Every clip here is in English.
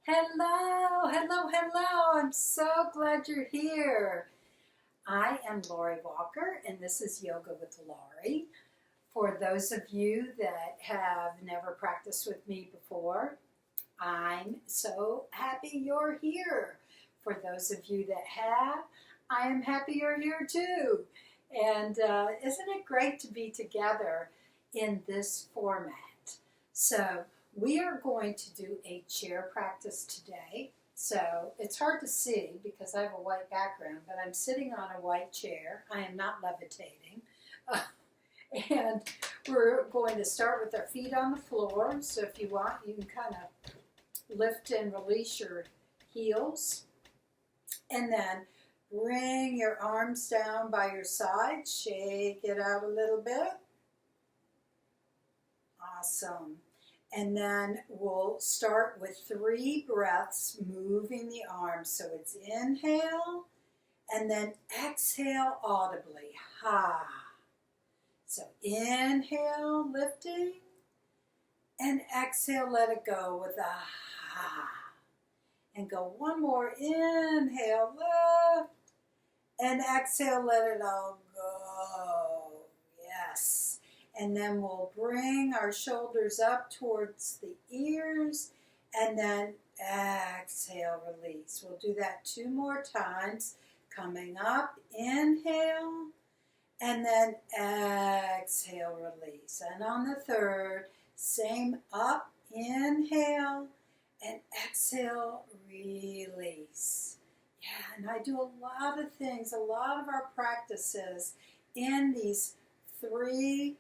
Hello, hello, hello. I'm so glad you're here. I am Lori Walker, and this is Yoga with Lori. For those of you that have never practiced with me before, I'm so happy you're here. For those of you that have, I am happy you're here too. And isn't it great to be together in this format? So we are going to do a chair practice today. So it's hard to see because I have a white background, but I'm sitting on a white chair. I am not levitating. And we're going to start with our feet on the floor. So if you want, you can kind of lift and release your heels. And then bring your arms down by your side. Shake it out a little bit. Awesome. And then we'll start with 3 breaths, moving the arms. So it's inhale, and then exhale audibly. Ha. So inhale, lifting, and exhale, let it go with a ha. And go one more. Inhale, lift, and exhale, let it all go. Yes. And then we'll bring our shoulders up towards the ears, and then exhale, release. We'll do that 2 more times. Coming up, inhale, and then exhale, release. And on the third, same up, inhale, and exhale, release. Yeah, and I do a lot of things, a lot of our practices in these three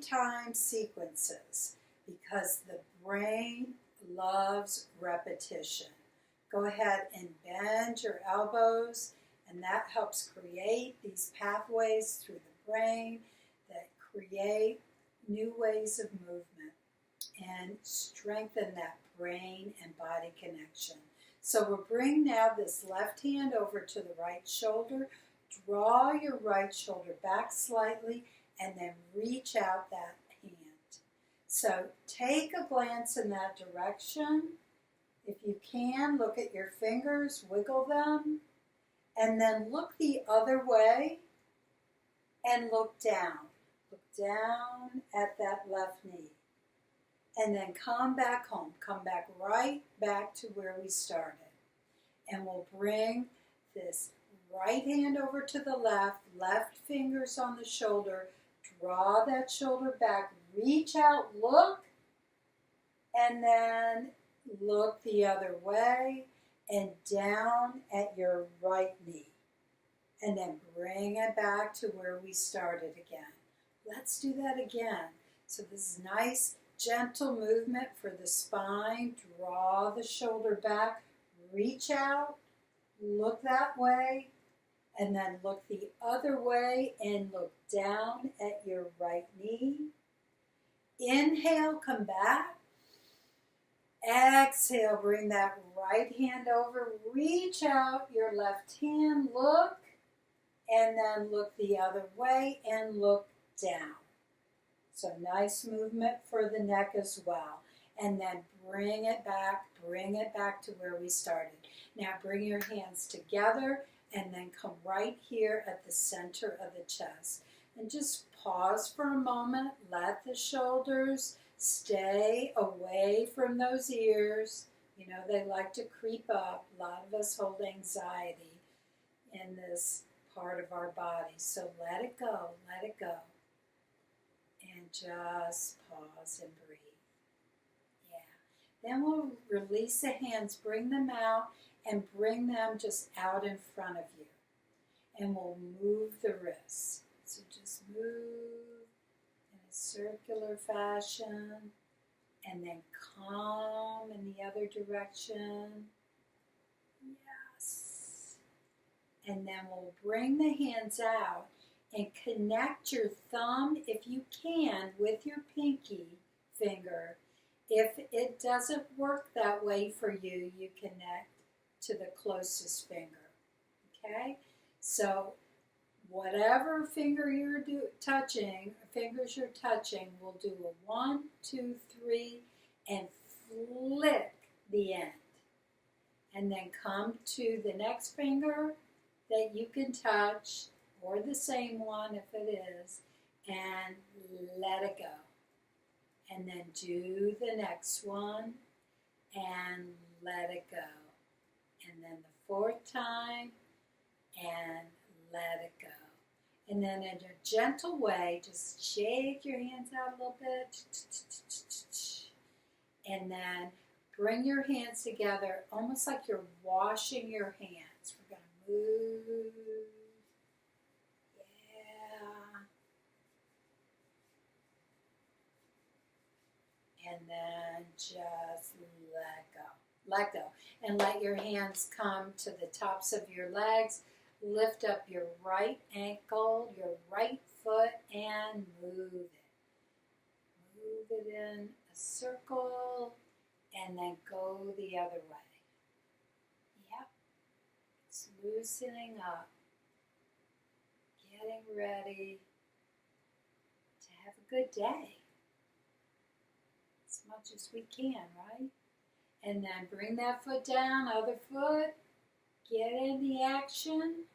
time sequences because the brain loves repetition. Go ahead and bend your elbows, and that helps create these pathways through the brain that create new ways of movement and strengthen that brain and body connection. So we'll bring now this left hand over to the right shoulder. Draw your right shoulder back slightly, and then reach out that hand. So take a glance in that direction. If you can, look at your fingers, wiggle them, and then look the other way and look down. Look down at that left knee. And then come back home. Come back right back to where we started. And we'll bring this right hand over to the left fingers on the shoulder. Draw that shoulder back, reach out, look, and then look the other way and down at your right knee. And then bring it back to where we started again. Let's do that again. So this is nice, gentle movement for the spine. Draw the shoulder back, reach out, look that way, and then look the other way and look down at your right knee. Inhale, come back. Exhale, bring that right hand over. Reach out your left hand, look, and then look the other way and look down. So nice movement for the neck as well. And then bring it back to where we started. Now bring your hands together and then come right here at the center of the chest. And just pause for a moment. Let the shoulders stay away from those ears. You know, they like to creep up. A lot of us hold anxiety in this part of our body. So let it go, let it go. And just pause and breathe. Yeah. Then we'll release the hands, bring them out, and bring them just out in front of you. And we'll move the wrists. So just move in a circular fashion, and then calm in the other direction. Yes. And then we'll bring the hands out and connect your thumb, if you can, with your pinky finger. If it doesn't work that way for you, you connect to the closest finger. Okay? So whatever finger you're touching, fingers you're touching, we'll do a 1, 2, 3, and flick the end. And then come to the next finger that you can touch, or the same one if it is, and let it go. And then do the next one and let it go. And then the fourth time and let it go. And then in a gentle way, just shake your hands out a little bit. And then bring your hands together almost like you're washing your hands. We're going to move. Yeah. And then just let go. Let go. And let your hands come to the tops of your legs. Lift up your right ankle, your right foot, and move it. Move it in a circle, and then go the other way. Yep. It's loosening up. Getting ready to have a good day. As much as we can, right? And then bring that foot down, other foot. Get in the action.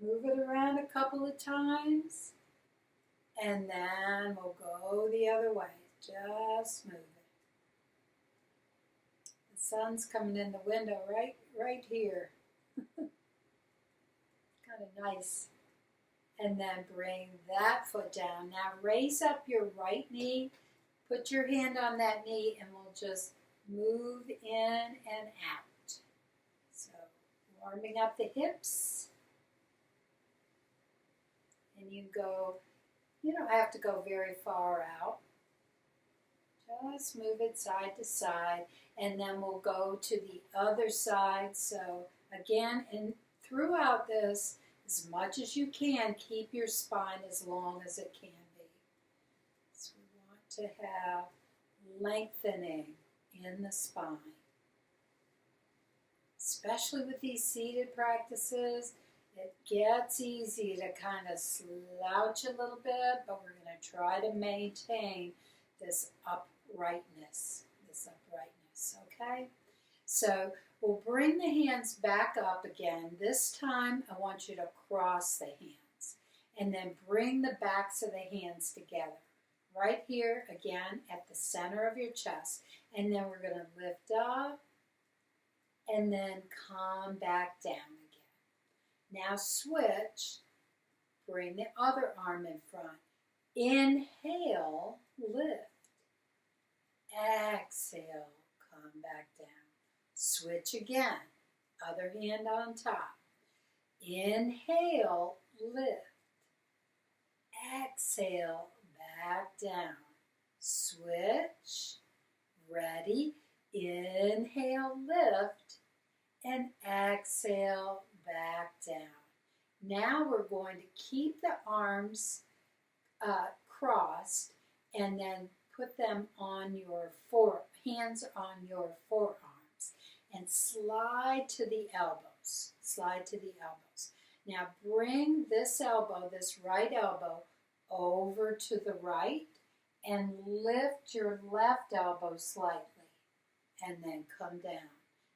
Move it around a couple of times. And then we'll go the other way. Just move it. The sun's coming in the window right here. Kind of nice. And then bring that foot down. Now raise up your right knee. Put your hand on that knee and we'll just move in and out. So warming up the hips. And you go, you don't have to go very far out. Just move it side to side. And then we'll go to the other side. So again, and throughout this, as much as you can, keep your spine as long as it can be. So we want to have lengthening in the spine. Especially with these seated practices, it gets easy to kind of slouch a little bit, but we're going to try to maintain this uprightness, okay? So we'll bring the hands back up again. This time I want you to cross the hands and then bring the backs of the hands together. Right here again at the center of your chest. And then we're going to lift up and then come back down again. Now switch. Bring the other arm in front. Inhale, lift. Exhale, come back down. Switch again. Other hand on top. Inhale, lift. Exhale, back down. Switch. Ready. Inhale, lift. And exhale, back down. Now we're going to keep the arms crossed and then put them on your hands on your forearms and slide to the elbows. Slide to the elbows. Now bring this elbow, this right elbow, over to the right and lift your left elbow slightly and then come down.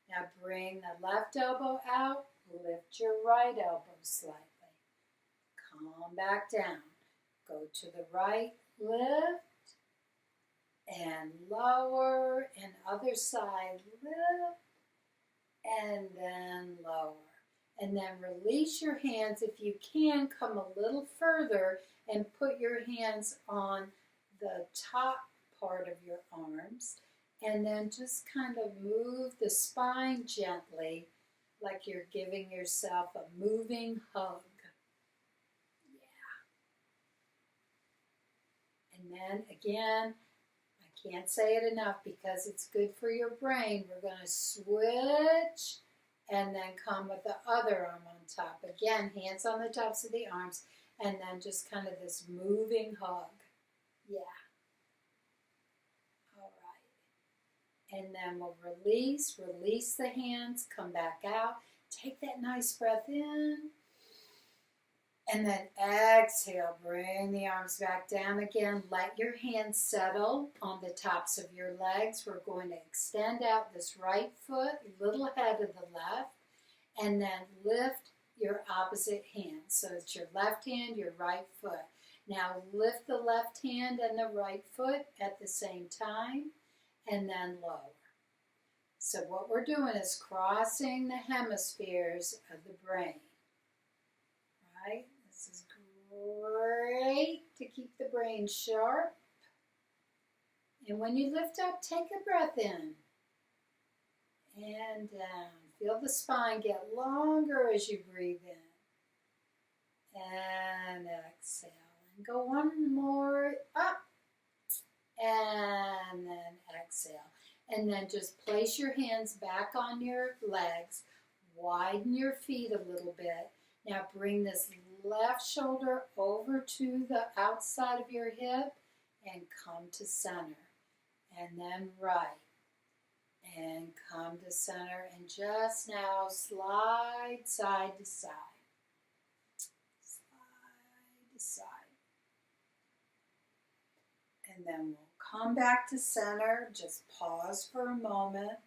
Now bring the left elbow out, lift your right elbow slightly. Come back down. Go to the right, lift, and lower, and other side, lift, and then lower. And then release your hands. If you can, come a little further and put your hands on the top part of your arms. And then just kind of move the spine gently, like you're giving yourself a moving hug. Yeah. And then again, I can't say it enough because it's good for your brain. We're going to switch and then come with the other arm on top. Again, hands on the tops of the arms, and then just kind of this moving hug. Yeah. All right. And then we'll release the hands, come back out. Take that nice breath in. And then exhale, bring the arms back down again. Let your hands settle on the tops of your legs. We're going to extend out this right foot a little ahead of the left, and then lift your opposite hand. So it's your left hand, your right foot. Now lift the left hand and the right foot at the same time, and then lower. So what we're doing is crossing the hemispheres of the brain. Right? This is great to keep the brain sharp. And when you lift up, take a breath in and down. Feel the spine get longer as you breathe in. And exhale. And go one more up. And then exhale. And then just place your hands back on your legs. Widen your feet a little bit. Now bring this left shoulder over to the outside of your hip and come to center. And then right. And come to center. And just now slide side to side. Slide to side. And then we'll come back to center. Just pause for a moment.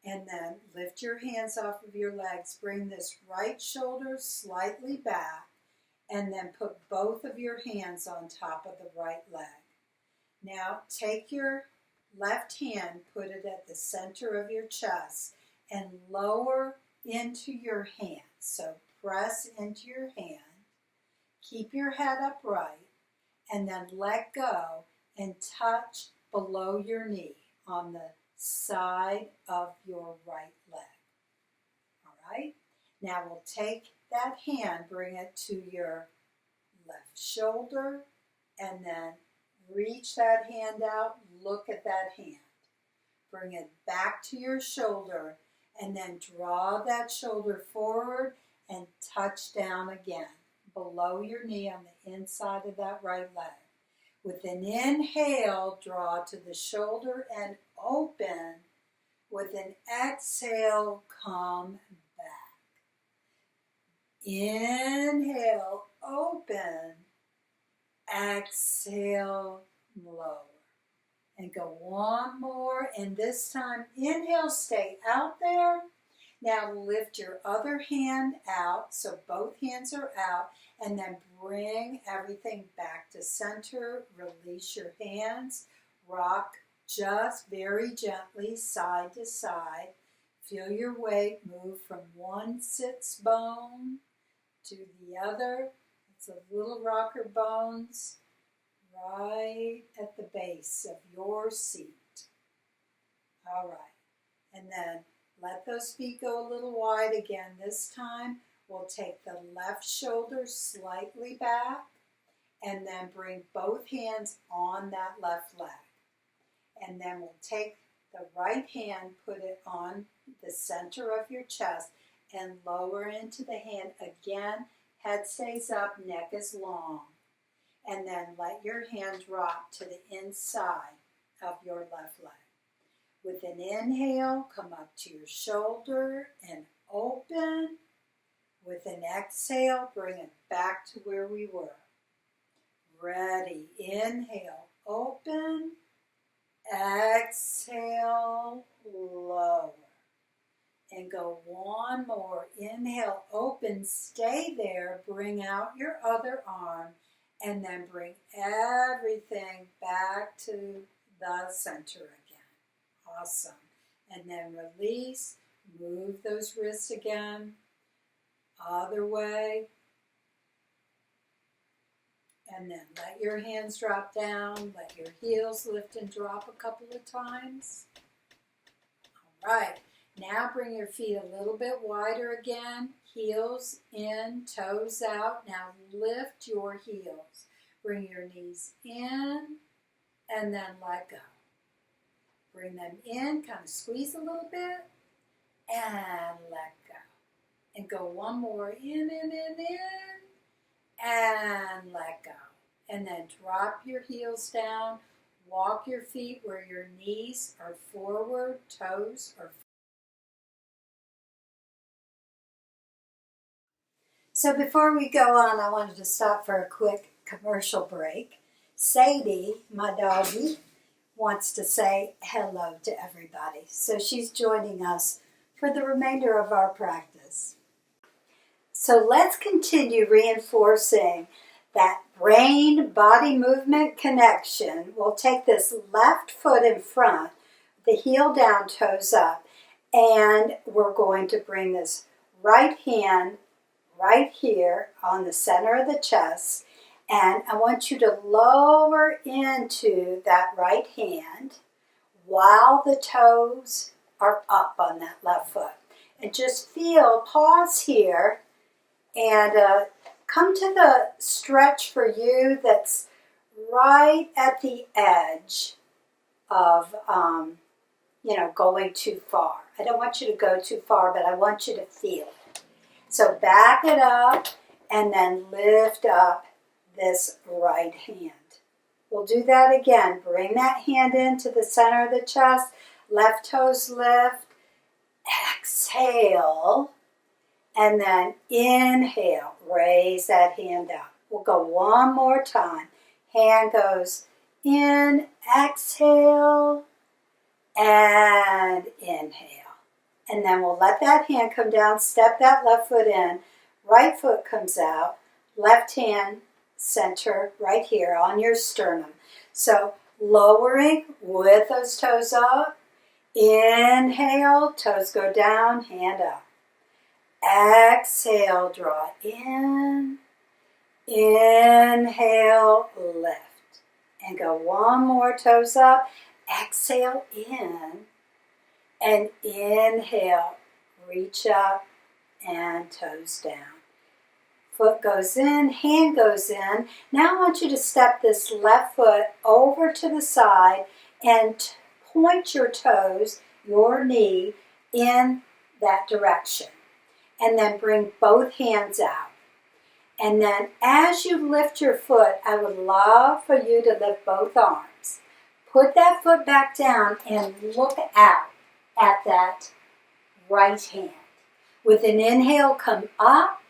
And then lift your hands off of your legs. Bring this right shoulder slightly back. And then put both of your hands on top of the right leg. Now take your left hand, put it at the center of your chest, and lower into your hand. So press into your hand. Keep your head upright. And then let go and touch below your knee on the side of your right leg. All right? Now we'll take that hand, bring it to your left shoulder, and then reach that hand out, look at that hand. Bring it back to your shoulder, and then draw that shoulder forward and touch down again, below your knee on the inside of that right leg. With an inhale, draw to the shoulder and open. With an exhale, come back. Inhale, open. Exhale, lower. And go one more. And this time, inhale, stay out there. Now lift your other hand out, so both hands are out. And then bring everything back to center. Release your hands. Rock just very gently side to side. Feel your weight move from one sits bone to the other. It's a little rocker bones right at the base of your seat. All right. And then let those feet go a little wide again. This time we'll take the left shoulder slightly back and then bring both hands on that left leg. And then we'll take the right hand, put it on the center of your chest and lower into the hand. Again, head stays up, neck is long. And then let your hand drop to the inside of your left leg. With an inhale, come up to your shoulder and open. With an exhale, bring it back to where we were. Ready. Inhale, open. Exhale, lower. And go one more. Inhale, open. Stay there. Bring out your other arm. And then bring everything back to the center again. Awesome. And then release. Move those wrists again. Other way. And then let your hands drop down. Let your heels lift and drop a couple of times. All right. Now bring your feet a little bit wider again. Heels in, toes out. Now lift your heels. Bring your knees in and then let go. Bring them in, kind of squeeze a little bit and let go. And go one more in and let go. And then drop your heels down. Walk your feet where your knees are forward, toes are forward. So before we go on, I wanted to stop for a quick commercial break. Sadie, my doggie, wants to say hello to everybody. So she's joining us for the remainder of our practice. So let's continue reinforcing that brain-body movement connection. We'll take this left foot in front, the heel down, toes up, and we're going to bring this right hand right here on the center of the chest, and I want you to lower into that right hand while the toes are up on that left foot. And just feel, pause here, and come to the stretch for you that's right at the edge of, going too far. I don't want you to go too far, but I want you to feel it. So back it up and then lift up this right hand. We'll do that again. Bring that hand into the center of the chest. Left toes lift. Exhale. And then inhale. Raise that hand up. We'll go one more time. Hand goes in. Exhale. And inhale. And then we'll let that hand come down, step that left foot in, right foot comes out, left hand center right here on your sternum. So lowering with those toes up, inhale, toes go down, hand up. Exhale, draw in, inhale, lift. And go one more, toes up, exhale in, and inhale, reach up and toes down. Foot goes in, hand goes in. Now I want you to step this left foot over to the side and point your toes, your knee, in that direction. And then bring both hands out. And then as you lift your foot, I would love for you to lift both arms. Put that foot back down and look out at that right hand. With an inhale, come up.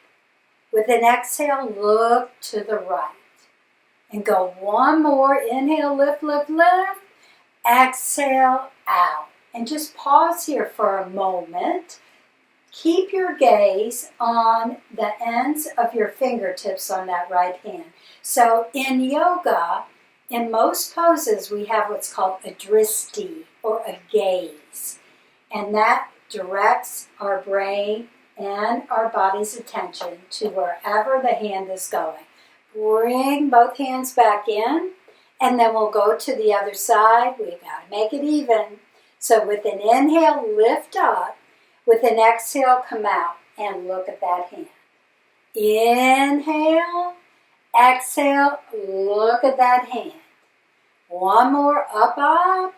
With an exhale, look to the right. And go one more. Inhale, lift, lift, lift. Exhale, out. And just pause here for a moment. Keep your gaze on the ends of your fingertips on that right hand. So in yoga, in most poses, we have what's called a dristi, or a gaze. And that directs our brain and our body's attention to wherever the hand is going. Bring both hands back in, and then we'll go to the other side. We've got to make it even. So with an inhale, lift up. With an exhale, come out and look at that hand. Inhale, exhale, look at that hand. One more, up, up,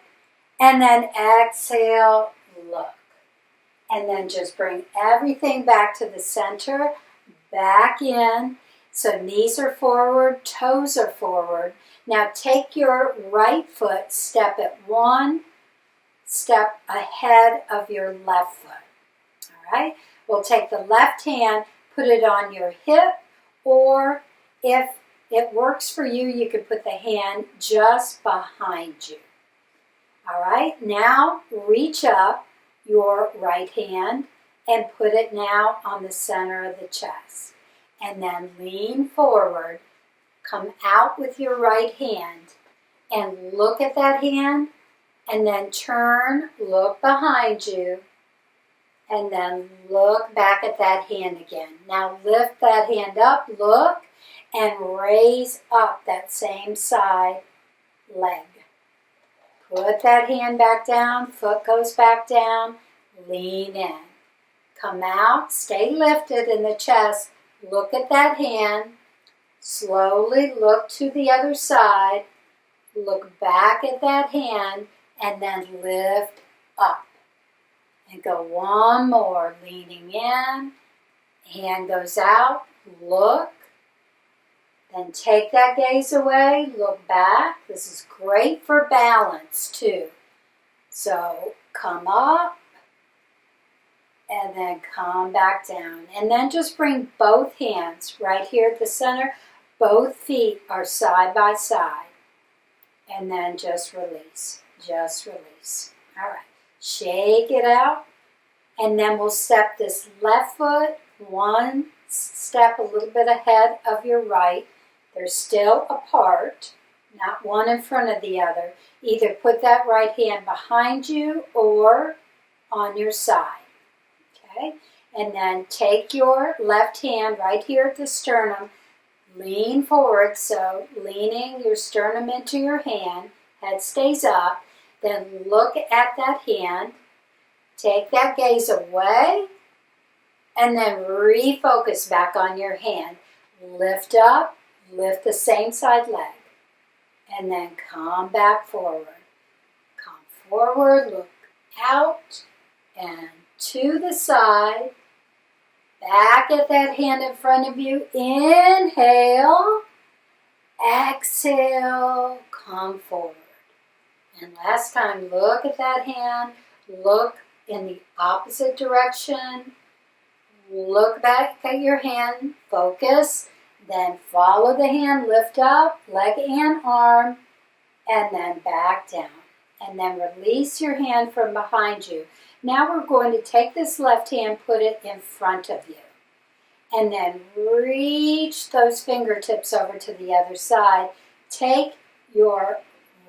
and then exhale, look. And then just bring everything back to the center, back in. So knees are forward, toes are forward. Now take your right foot, step it one step ahead of your left foot. All right? We'll take the left hand, put it on your hip, or if it works for you, you can put the hand just behind you. All right? Now reach up your right hand and put it now on the center of the chest. And then lean forward, come out with your right hand and look at that hand, and then turn, look behind you, and then look back at that hand again. Now lift that hand up, look, and raise up that same side leg. Put that hand back down, foot goes back down, lean in. Come out, stay lifted in the chest, look at that hand, slowly look to the other side, look back at that hand, and then lift up. And go one more, leaning in, hand goes out, look, then take that gaze away, look back. This is great for balance too. So come up, and then come back down. And then just bring both hands right here at the center. Both feet are side by side. And then just release. Just release. All right. Shake it out. And then we'll step this left foot one step a little bit ahead of your right. They're still apart, not one in front of the other. Either put that right hand behind you or on your side. Okay? And then take your left hand right here at the sternum. Lean forward, so leaning your sternum into your hand. Head stays up. Then look at that hand. Take that gaze away. And then refocus back on your hand. Lift up. Lift the same side leg. And then come back forward. Come forward, look out, and to the side. Back at that hand in front of you. Inhale. Exhale. Come forward. And last time, look at that hand. Look in the opposite direction. Look back at your hand. Focus. Then follow the hand, lift up, leg and arm, and then back down. And then release your hand from behind you. Now we're going to take this left hand, put it in front of you. And then reach those fingertips over to the other side. Take your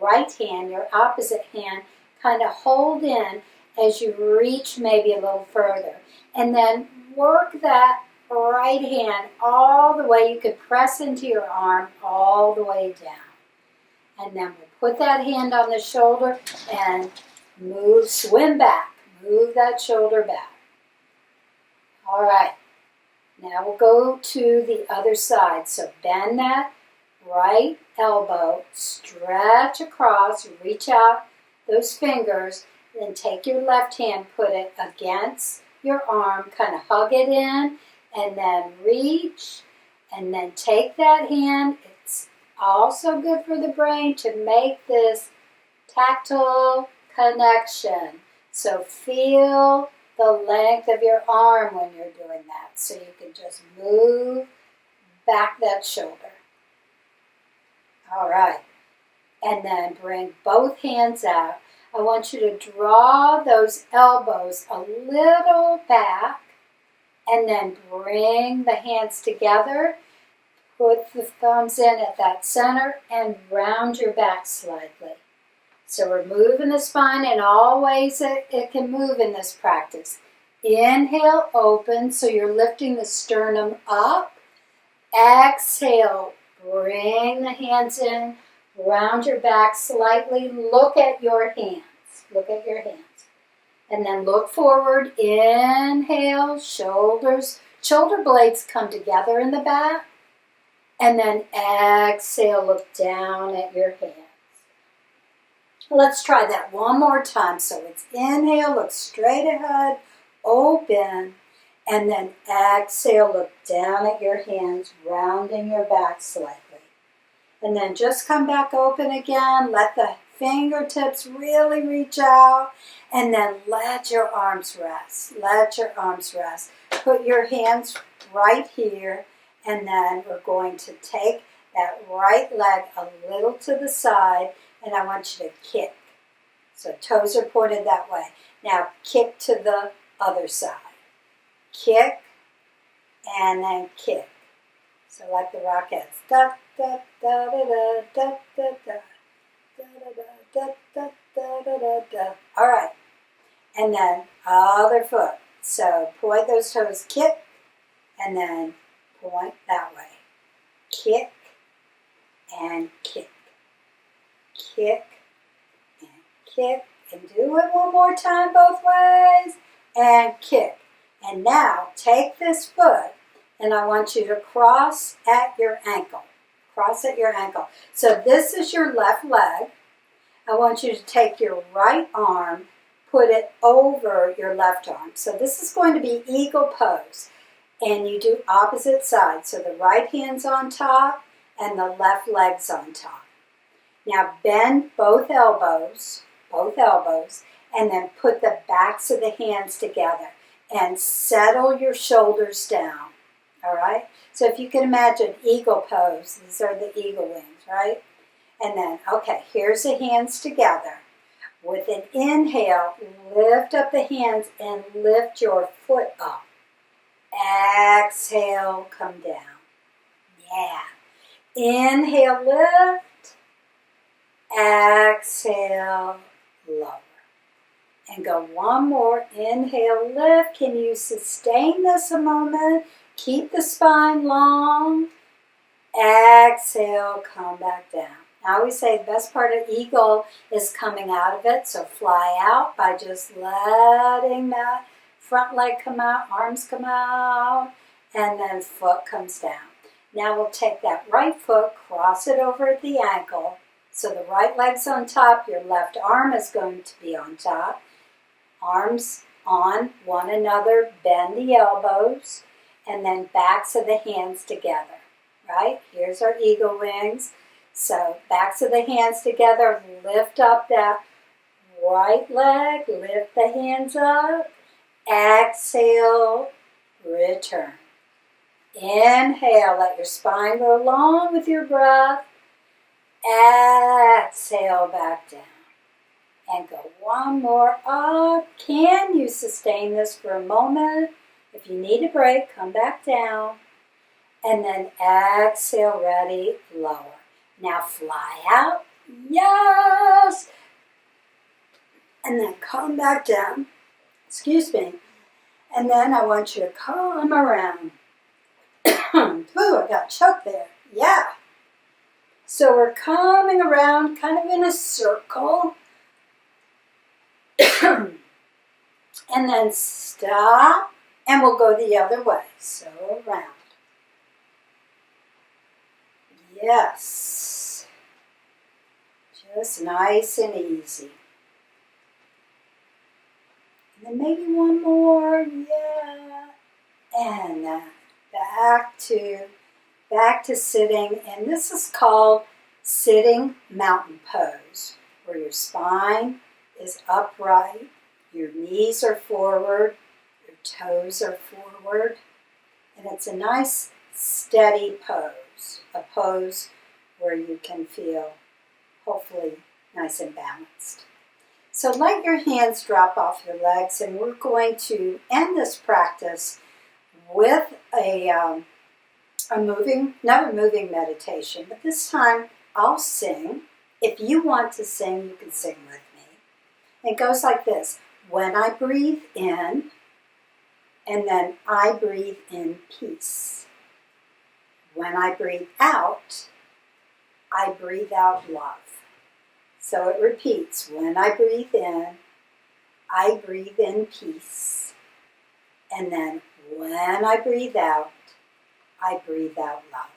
right hand, your opposite hand, kind of hold in as you reach maybe a little further. And then work that right hand all the way. You could press into your arm all the way down. And then we'll put that hand on the shoulder and move, swim back. Move that shoulder back. All right. Now we'll go to the other side. So bend that right elbow, stretch across, reach out those fingers, then take your left hand, put it against your arm, kind of hug it in, and then reach, and then take that hand. It's also good for the brain to make this tactile connection. So feel the length of your arm when you're doing that. So you can just move back that shoulder. All right. And then bring both hands out. I want you to draw those elbows a little back. And then bring the hands together. Put the thumbs in at that center and round your back slightly. So we're moving the spine in all ways that it can move in this practice. Inhale, open, so you're lifting the sternum up. Exhale, bring the hands in, round your back slightly. Look at your hands. Look at your hands. And then look forward. Inhale, shoulder blades come together in the back. And then exhale, look down at your hands. Let's try that one more time. So it's inhale, look straight ahead, open, and then exhale, look down at your hands, rounding your back slightly. And then just come back open again. Let the fingertips really reach out, and then let your arms rest. Let your arms rest. Put your hands right here, and then we're going to take that right leg a little to the side, and I want you to kick. So toes are pointed that way. Now kick to the other side. Kick, and then kick. So like the Rockettes. Da, da, da, da, da, da, da, da. Da, da, da, da, da, da. All right. And then other foot. So point those toes, kick, and then point that way. Kick, and kick. Kick, and kick. And do it one more time both ways. And kick. And now take this foot, and I want you to cross at your ankle. Cross at your ankle. So this is your left leg. I want you to take your right arm, put it over your left arm. So this is going to be eagle pose. And you do opposite sides. So the right hand's on top and the left leg's on top. Now bend both elbows, and then put the backs of the hands together. and settle your shoulders down, all right? So if you can imagine eagle pose, these are the eagle wings, right? And then, okay, here's the hands together. With an inhale, lift up the hands and lift your foot up. Exhale, come down. Yeah. Inhale, lift. Exhale, lower. And go one more. Inhale, lift. Can you sustain this a moment? Keep the spine long. Exhale, come back down. I always say the best part of eagle is coming out of it. So fly out by just letting that front leg come out, arms come out, and then foot comes down. Now we'll take that right foot, cross it over at the ankle. So the right leg's on top, your left arm is going to be on top. Arms on one another, bend the elbows, and then backs of the hands together, right? Here's our eagle wings. So backs of the hands together, lift up that right leg, lift the hands up, exhale, return. Inhale, let your spine go long with your breath. Exhale, back down. And go one more up. Can you sustain this for a moment? If you need a break, come back down. And then exhale, ready, lower. Now fly out. Yes! And then come back down. Excuse me. And then I want you to come around. Ooh, I got choked there. Yeah. So we're coming around kind of in a circle. And then stop. And we'll go the other way. So around. Yes. Just nice and easy. And then maybe one more. Yeah. And then back to sitting. And this is called sitting mountain pose, where your spine is upright, your knees are forward, your toes are forward. And it's a nice steady pose, a pose where you can feel hopefully nice and balanced. So let your hands drop off your legs, and we're going to end this practice with another moving meditation, but this time I'll sing. If you want to sing, you can sing with me. It goes like this. When I breathe in, and then I breathe in peace. When I breathe out, I breathe out love. So it repeats. When I breathe in, I breathe in peace. And then when I breathe out, I breathe out love.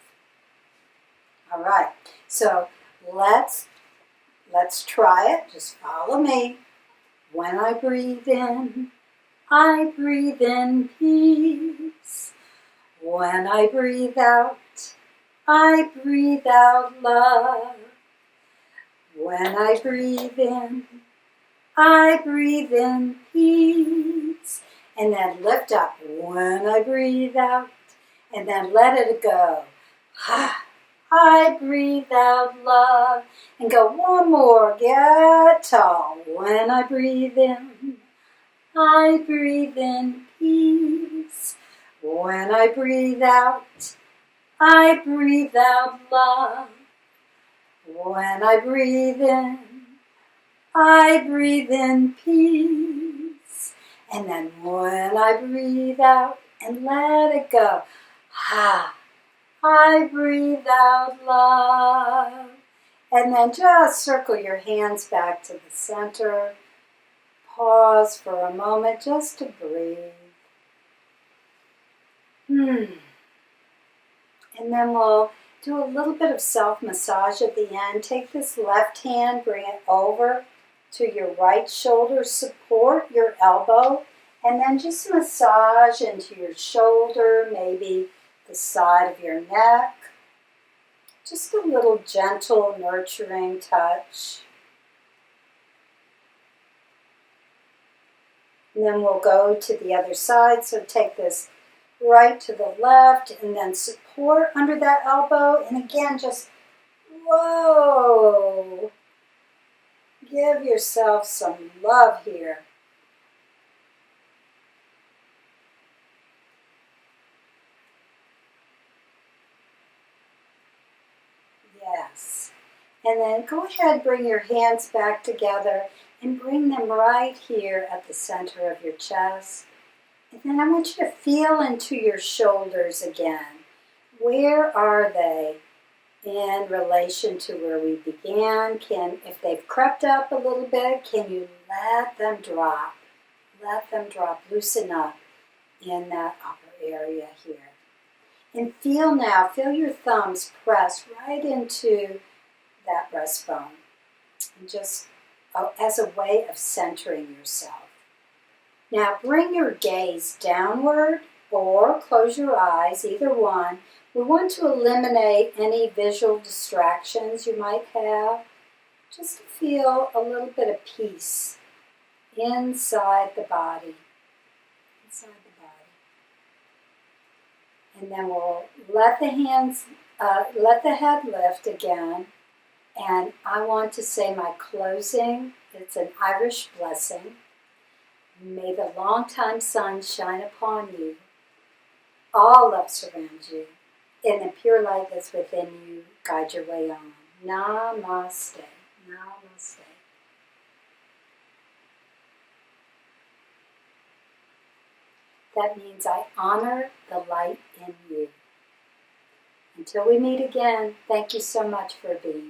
All right. So let's try it. Just follow me. When I breathe in, I breathe in peace. When I breathe out, I breathe out love. When I breathe in, I breathe in peace. And then lift up. When I breathe out, and then let it go. I breathe out love. And go one more. Get tall. When I breathe in, I breathe in peace. When I breathe out, I breathe out love. When I breathe in, I breathe in peace. And then when I breathe out and let it go, I breathe out love. And then just circle your hands back to the center. Pause for a moment just to breathe. And then we'll do a little bit of self-massage at the end. Take this left hand, bring it over to your right shoulder, support your elbow, and then just massage into your shoulder, maybe the side of your neck. Just a little gentle, nurturing touch. And then we'll go to the other side. So take this right to the left and then support under that elbow. And again, just, whoa. Give yourself some love here. Yes. And then go ahead, bring your hands back together and bring them right here at the center of your chest. And then I want you to feel into your shoulders again. Where are they in relation to where we began? If they've crept up a little bit, can you let them drop? Let them drop, loosen up in that upper area here. And feel your thumbs press right into that breastbone. And just as a way of centering yourself. Now bring your gaze downward or close your eyes, either one. We want to eliminate any visual distractions you might have, just to feel a little bit of peace inside the body. Inside the body. And then we'll let the head lift again. And I want to say my closing. It's an Irish blessing. May the long-time sun shine upon you. All love surrounds you. And the pure light that's within you guide your way on. Namaste. Namaste. That means I honor the light in you. Until we meet again, thank you so much for being